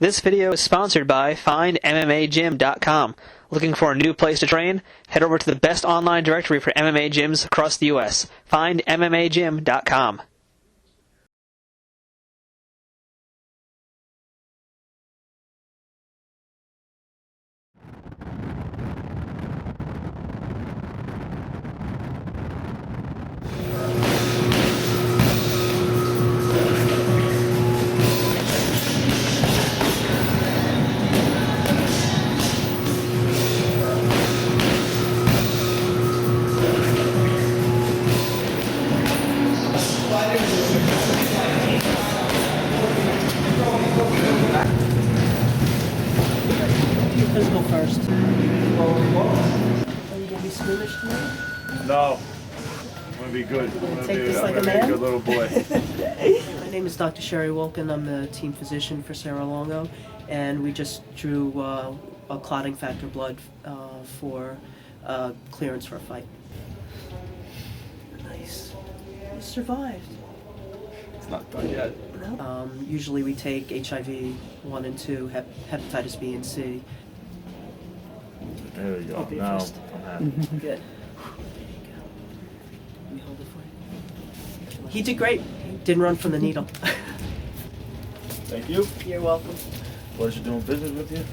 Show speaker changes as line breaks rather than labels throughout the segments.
This video is sponsored by FindMMAGym.com. Looking for a new place to train? Head over to the best online directory for MMA gyms across the U.S. FindMMAGym.com.
Physical first. Are you going to be squeamish tonight?
No. I'm going to be good. I'm going to
take
be,
this
I'm
like
gonna
a
be a
man?
good little boy.
My name is Dr. Sherry Wilkin. I'm the team physician for Ray Longo, and we just drew a clotting factor blood for clearance for a fight. Nice. You survived.
It's not done yet.
No? Usually we take HIV 1 and 2, hepatitis B and C.
There we go.
I'll be
Now
first.
I'm happy.
Good. There you go. Let me hold it for you. He did great. He didn't run from the needle.
Thank you.
You're welcome.
Pleasure doing business with you.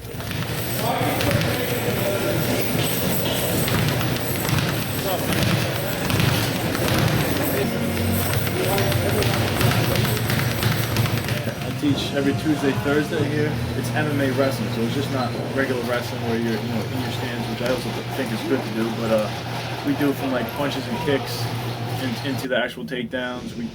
I teach every Tuesday, Thursday here. It's MMA wrestling, so it's just not regular wrestling where you're, in your stands, which I also think is good to do. But we do from like punches and kicks into the actual takedowns. We,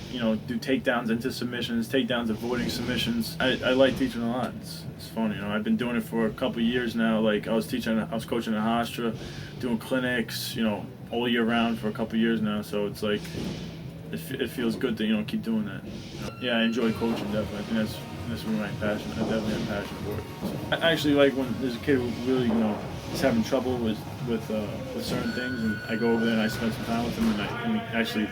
do takedowns into submissions, takedowns avoiding submissions. I like teaching a lot. It's fun. I've been doing it for a couple of years now. Like I was coaching at Hofstra, doing clinics, all year round for a couple of years now. So it's like it feels good to keep doing that. Yeah, I enjoy coaching definitely. I think that's my passion. I definitely have a passion for it. I actually like when there's a kid who really is having trouble with certain things, and I go over there and I spend some time with him, and actually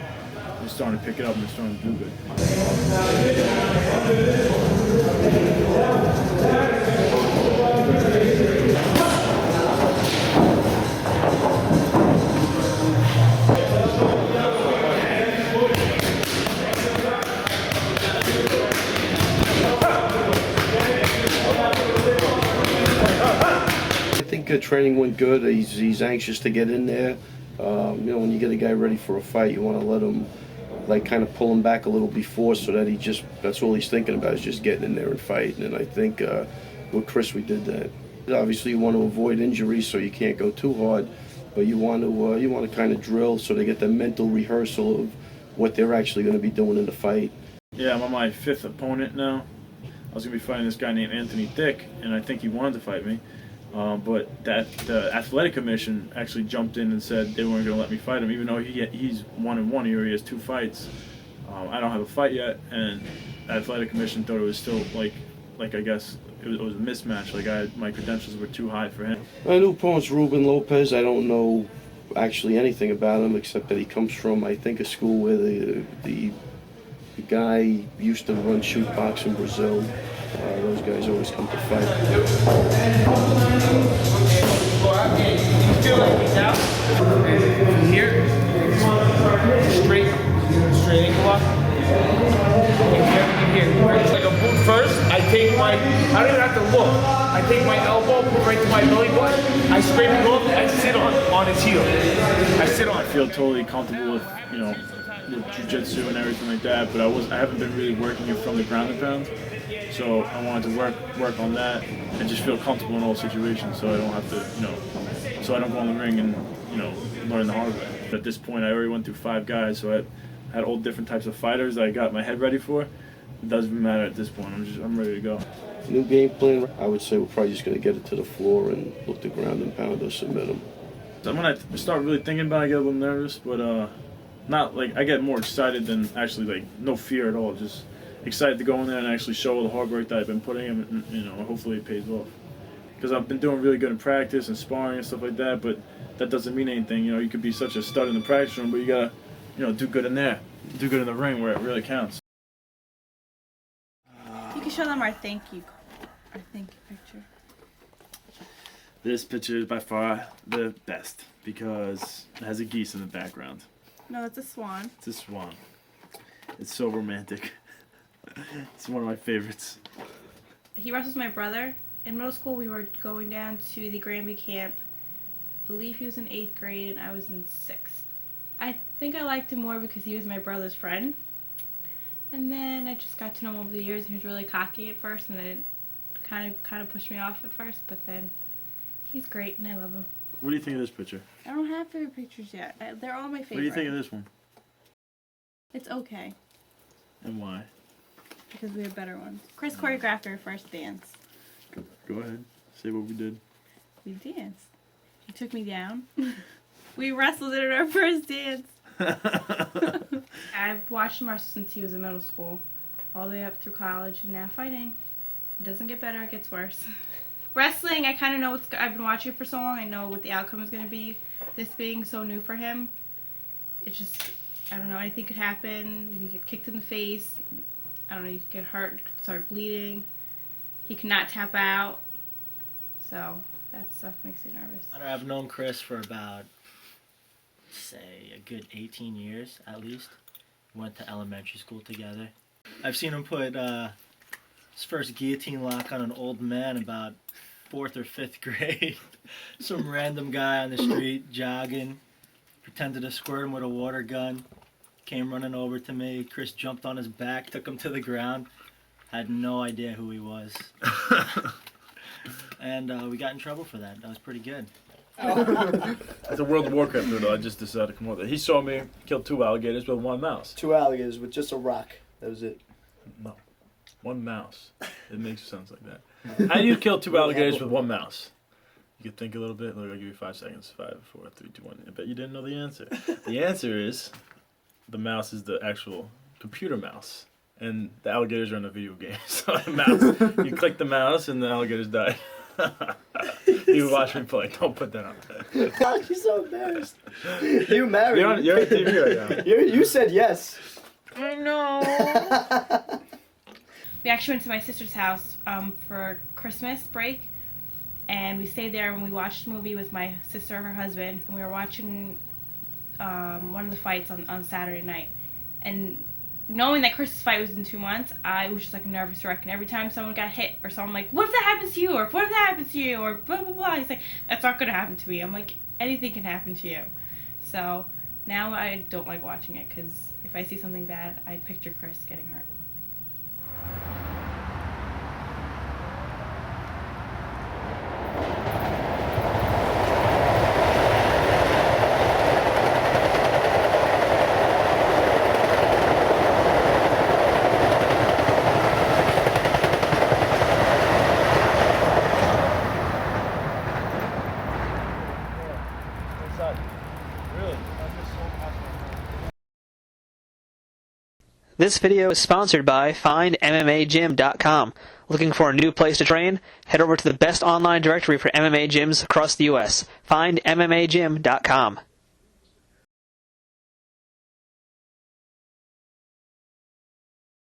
we're starting to pick it up and we're starting to do good.
I think training went good. He's anxious to get in there. When you get a guy ready for a fight, you want to let him, kind of pull him back a little before, so that that's all he's thinking about is just getting in there and fighting. And I think with Chris, we did that. Obviously, you want to avoid injuries, so you can't go too hard, but you want to kind of drill so they get the mental rehearsal of what they're actually going to be doing in the fight.
Yeah, I'm on my 5th opponent now. I was going to be fighting this guy named Anthony Dick, and I think he wanted to fight me. But the athletic commission actually jumped in and said they weren't going to let me fight him, even though he's 1-1 here. He has 2 fights. I don't have a fight yet, and the athletic commission thought it was still like I guess it was a mismatch. My credentials were too high for him.
My new opponent's Ruben Lopez. I don't know actually anything about him except that he comes from, I think, a school where the guy used to run shoot box in Brazil. Those guys always come to fight.
From here, straight ankle up. Here. It's like a boot first. I don't even have to look. I take my elbow, put right to my belly button. I scrape it off. I sit on his heel. I
feel totally comfortable with with jiu-jitsu and everything like that, but I haven't been really working it from the ground and pound. So I wanted to work on that and just feel comfortable in all situations, so I don't have to, so I don't go in the ring and learn the hard way. But at this point, I already went through 5 guys, so I had all different types of fighters that I got my head ready for. It doesn't matter at this point. I'm ready to go.
New game plan, I would say we're probably just going to get it to the floor and look to ground and pound or submit him.
So when I start really thinking about it, I get a little nervous, but not I get more excited than actually no fear at all. Just excited to go in there and actually show all the hard work that I've been putting in, and hopefully it pays off. Because I've been doing really good in practice and sparring and stuff like that, but that doesn't mean anything. You could be such a stud in the practice room, but you gotta, do good in there, do good in the ring where it really counts.
You can show them our thank you I think picture.
This picture is by far the best because it has a geese in the background.
No, it's a swan.
It's a swan. It's so romantic. It's one of my favorites.
He wrestles my brother. In middle school, we were going down to the Granby camp. I believe he was in 8th grade and I was in 6th. I think I liked him more because he was my brother's friend. And then I just got to know him over the years. He was really cocky at first, and then it kind of pushed me off at first. But then he's great, and I love him.
What do you think of this picture?
I don't have favorite pictures yet. They're all my favorite.
What do you think of this one?
It's okay.
And why?
Because we have better ones. Chris choreographed our first dance.
Go ahead. Say what we did.
We danced. He took me down. We wrestled in our first dance. I've watched him wrestle since he was in middle school, all the way up through college, and now fighting. It doesn't get better, it gets worse. Wrestling, I kind of know I've been watching it for so long, I know what the outcome is going to be. This being so new for him, it's just, I don't know, anything could happen. You could get kicked in the face. I don't know, you could get hurt, start bleeding. He cannot tap out. So, that stuff makes me nervous.
I've known Chris for about, say, a good 18 years at least. We went to elementary school together. I've seen him put his first guillotine lock on an old man about 4th or 5th grade. Some random guy on the street jogging, pretended to squirt him with a water gun, came running over to me. Chris jumped on his back, took him to the ground. Had no idea who he was. And we got in trouble for that. That was pretty good.
It's a World of Warcraft noodle. I just decided to come over there. He saw me kill 2 alligators with 1 mouse.
2 alligators with just a rock. That was it.
No. 1 mouse. It makes sense like that. How do you kill 2 alligators with 1 mouse? You could think a little bit. Look, I'll give you 5 seconds. 5, 4, 3, 2, 1. I bet you didn't know the answer. The answer is the mouse is the actual computer mouse. And the alligators are in a video game. So the mouse, you click the mouse and the alligators die. You watch me play. Don't put that on.
God, you're so embarrassed. You married.
You're on TV right now.
You said yes.
I know. We actually went to my sister's house for Christmas break, and we stayed there and we watched a movie with my sister and her husband, and we were watching one of the fights on Saturday night. And knowing that Chris's fight was in 2 months, I was just like a nervous wreck. And every time someone got hit or someone like, what if that happens to you? Or what if that happens to you? Or blah, blah, blah. He's like, that's not going to happen to me. I'm like, anything can happen to you. So now I don't like watching it because if I see something bad, I picture Chris getting hurt.
This video is sponsored by FindMMAGym.com. Looking for a new place to train? Head over to the best online directory for MMA gyms across the U.S. FindMMAGym.com.